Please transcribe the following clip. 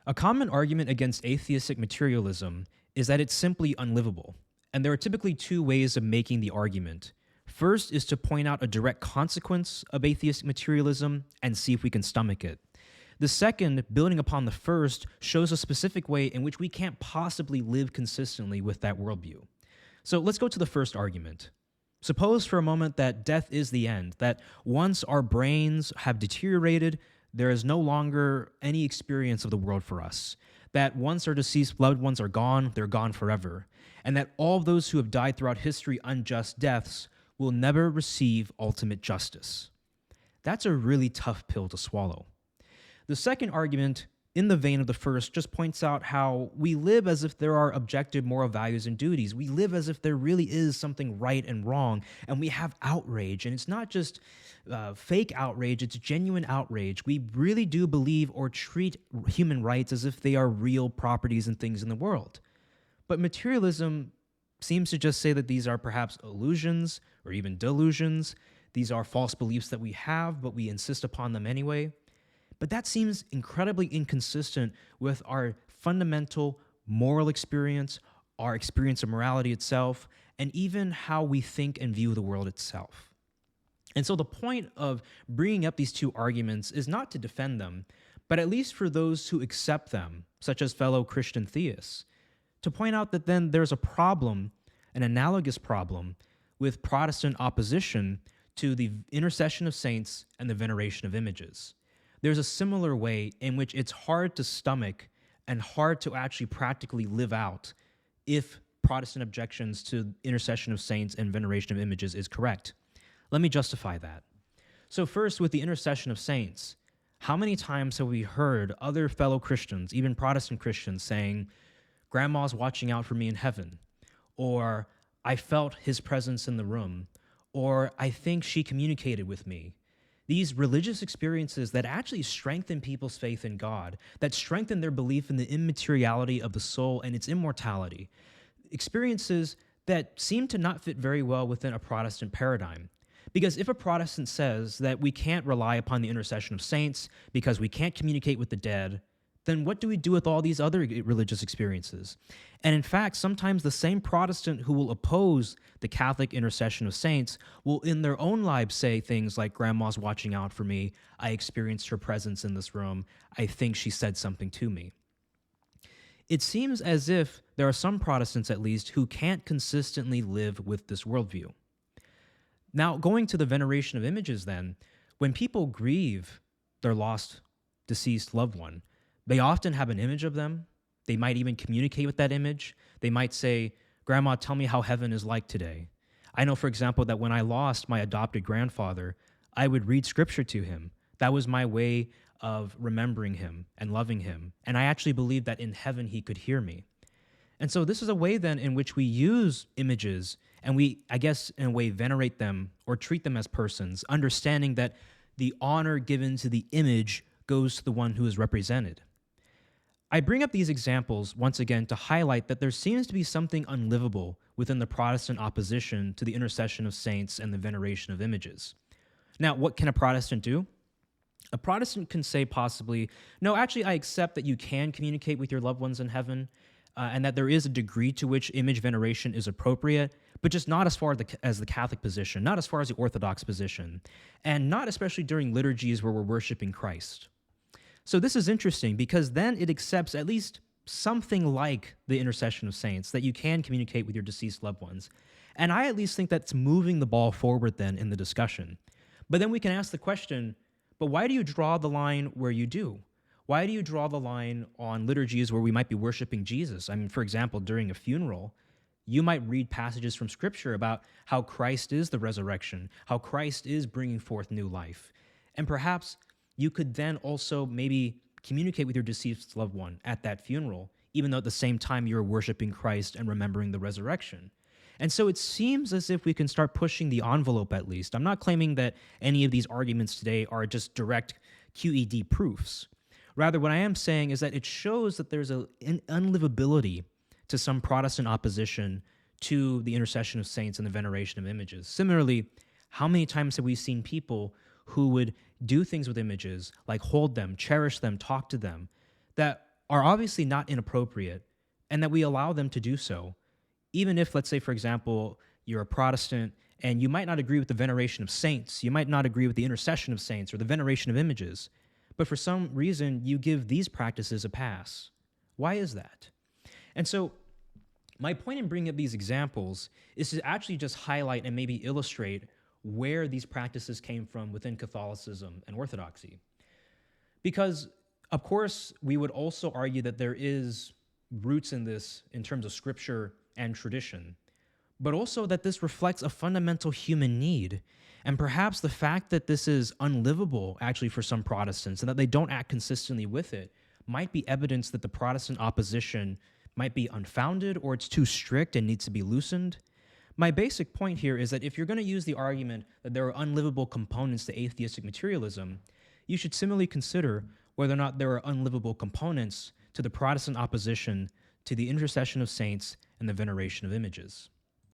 A common argument against atheistic materialism is that it's simply unlivable, and there are typically two ways of making the argument. First is to point out a direct consequence of atheistic materialism and see if we can stomach it. The second, building upon the first, shows a specific way in which we can't possibly live consistently with that worldview. So let's go to the first argument. Suppose for a moment that death is the end, that once our brains have deteriorated, there is no longer any experience of the world for us. That once our deceased loved ones are gone, they're gone forever. And that all of those who have died throughout history unjust deaths will never receive ultimate justice. That's a really tough pill to swallow. The second argument, in the vein of the first, just points out how we live as if there are objective moral values and duties. We live as if there really is something right and wrong, and we have outrage. And it's not just fake outrage, it's genuine outrage. We really do believe or treat human rights as if they are real properties and things in the world. But materialism seems to just say that these are perhaps illusions or even delusions. These are false beliefs that we have, but we insist upon them anyway. But that seems incredibly inconsistent with our fundamental moral experience, our experience of morality itself, and even how we think and view the world itself. And so the point of bringing up these two arguments is not to defend them, but at least for those who accept them, such as fellow Christian theists, to point out that then there's a problem, an analogous problem, with Protestant opposition to the Intercession of Saints and the Veneration of Images. There's a similar way in which it's hard to stomach and hard to actually practically live out if Protestant objections to Intercession of Saints and Veneration of Images is correct. Let me justify that. So first, with the Intercession of Saints, how many times have we heard other fellow Christians, even Protestant Christians, saying, "Grandma's watching out for me in heaven," or "I felt his presence in the room," or "I think she communicated with me"? These religious experiences that actually strengthen people's faith in God, that strengthen their belief in the immateriality of the soul and its immortality, experiences that seem to not fit very well within a Protestant paradigm. Because if a Protestant says that we can't rely upon the intercession of saints because we can't communicate with the dead, then what do we do with all these other religious experiences? And in fact, sometimes the same Protestant who will oppose the Catholic intercession of saints will in their own lives say things like, "Grandma's watching out for me. I experienced her presence in this room. I think she said something to me." It seems as if there are some Protestants, at least, who can't consistently live with this worldview. Now, going to the veneration of images then, when people grieve their lost, deceased loved one, they often have an image of them. They might even communicate with that image. They might say, "Grandma, tell me how heaven is like today." I know, for example, that when I lost my adopted grandfather, I would read scripture to him. That was my way of remembering him and loving him. And I actually believed that in heaven he could hear me. And so this is a way then in which we use images and we, I guess, in a way, venerate them or treat them as persons, understanding that the honor given to the image goes to the one who is represented. I bring up these examples once again to highlight that there seems to be something unlivable within the Protestant opposition to the intercession of saints and the veneration of images. Now, what can a Protestant do? A Protestant can say possibly, "No, actually, I accept that you can communicate with your loved ones in heaven, and that there is a degree to which image veneration is appropriate, but just not as far as the Catholic position, not as far as the Orthodox position, and not especially during liturgies where we're worshiping Christ." So this is interesting because then it accepts at least something like the intercession of saints, that you can communicate with your deceased loved ones. And I at least think that's moving the ball forward then in the discussion. But then we can ask the question, but why do you draw the line where you do? Why do you draw the line on liturgies where we might be worshiping Jesus? I mean, for example, during a funeral, you might read passages from Scripture about how Christ is the resurrection, how Christ is bringing forth new life. And perhaps you could then also maybe communicate with your deceased loved one at that funeral, even though at the same time you're worshiping Christ and remembering the resurrection. And so it seems as if we can start pushing the envelope at least. I'm not claiming that any of these arguments today are just direct QED proofs. Rather, what I am saying is that it shows that there's an unlivability to some Protestant opposition to the intercession of saints and the veneration of images. Similarly, how many times have we seen people who would do things with images, like hold them, cherish them, talk to them, that are obviously not inappropriate and that we allow them to do so, even if, let's say, for example, you're a Protestant and you might not agree with the veneration of saints, you might not agree with the intercession of saints or the veneration of images, but for some reason you give these practices a pass. Why is that? And so my point in bringing up these examples is to actually just highlight and maybe illustrate where these practices came from within Catholicism and Orthodoxy. Because, of course, we would also argue that there is roots in this in terms of scripture and tradition, but also that this reflects a fundamental human need. And perhaps the fact that this is unlivable actually for some Protestants and that they don't act consistently with it might be evidence that the Protestant opposition might be unfounded or it's too strict and needs to be loosened. My basic point here is that if you're going to use the argument that there are unlivable components to atheistic materialism, you should similarly consider whether or not there are unlivable components to the Protestant opposition to the intercession of saints and the veneration of images.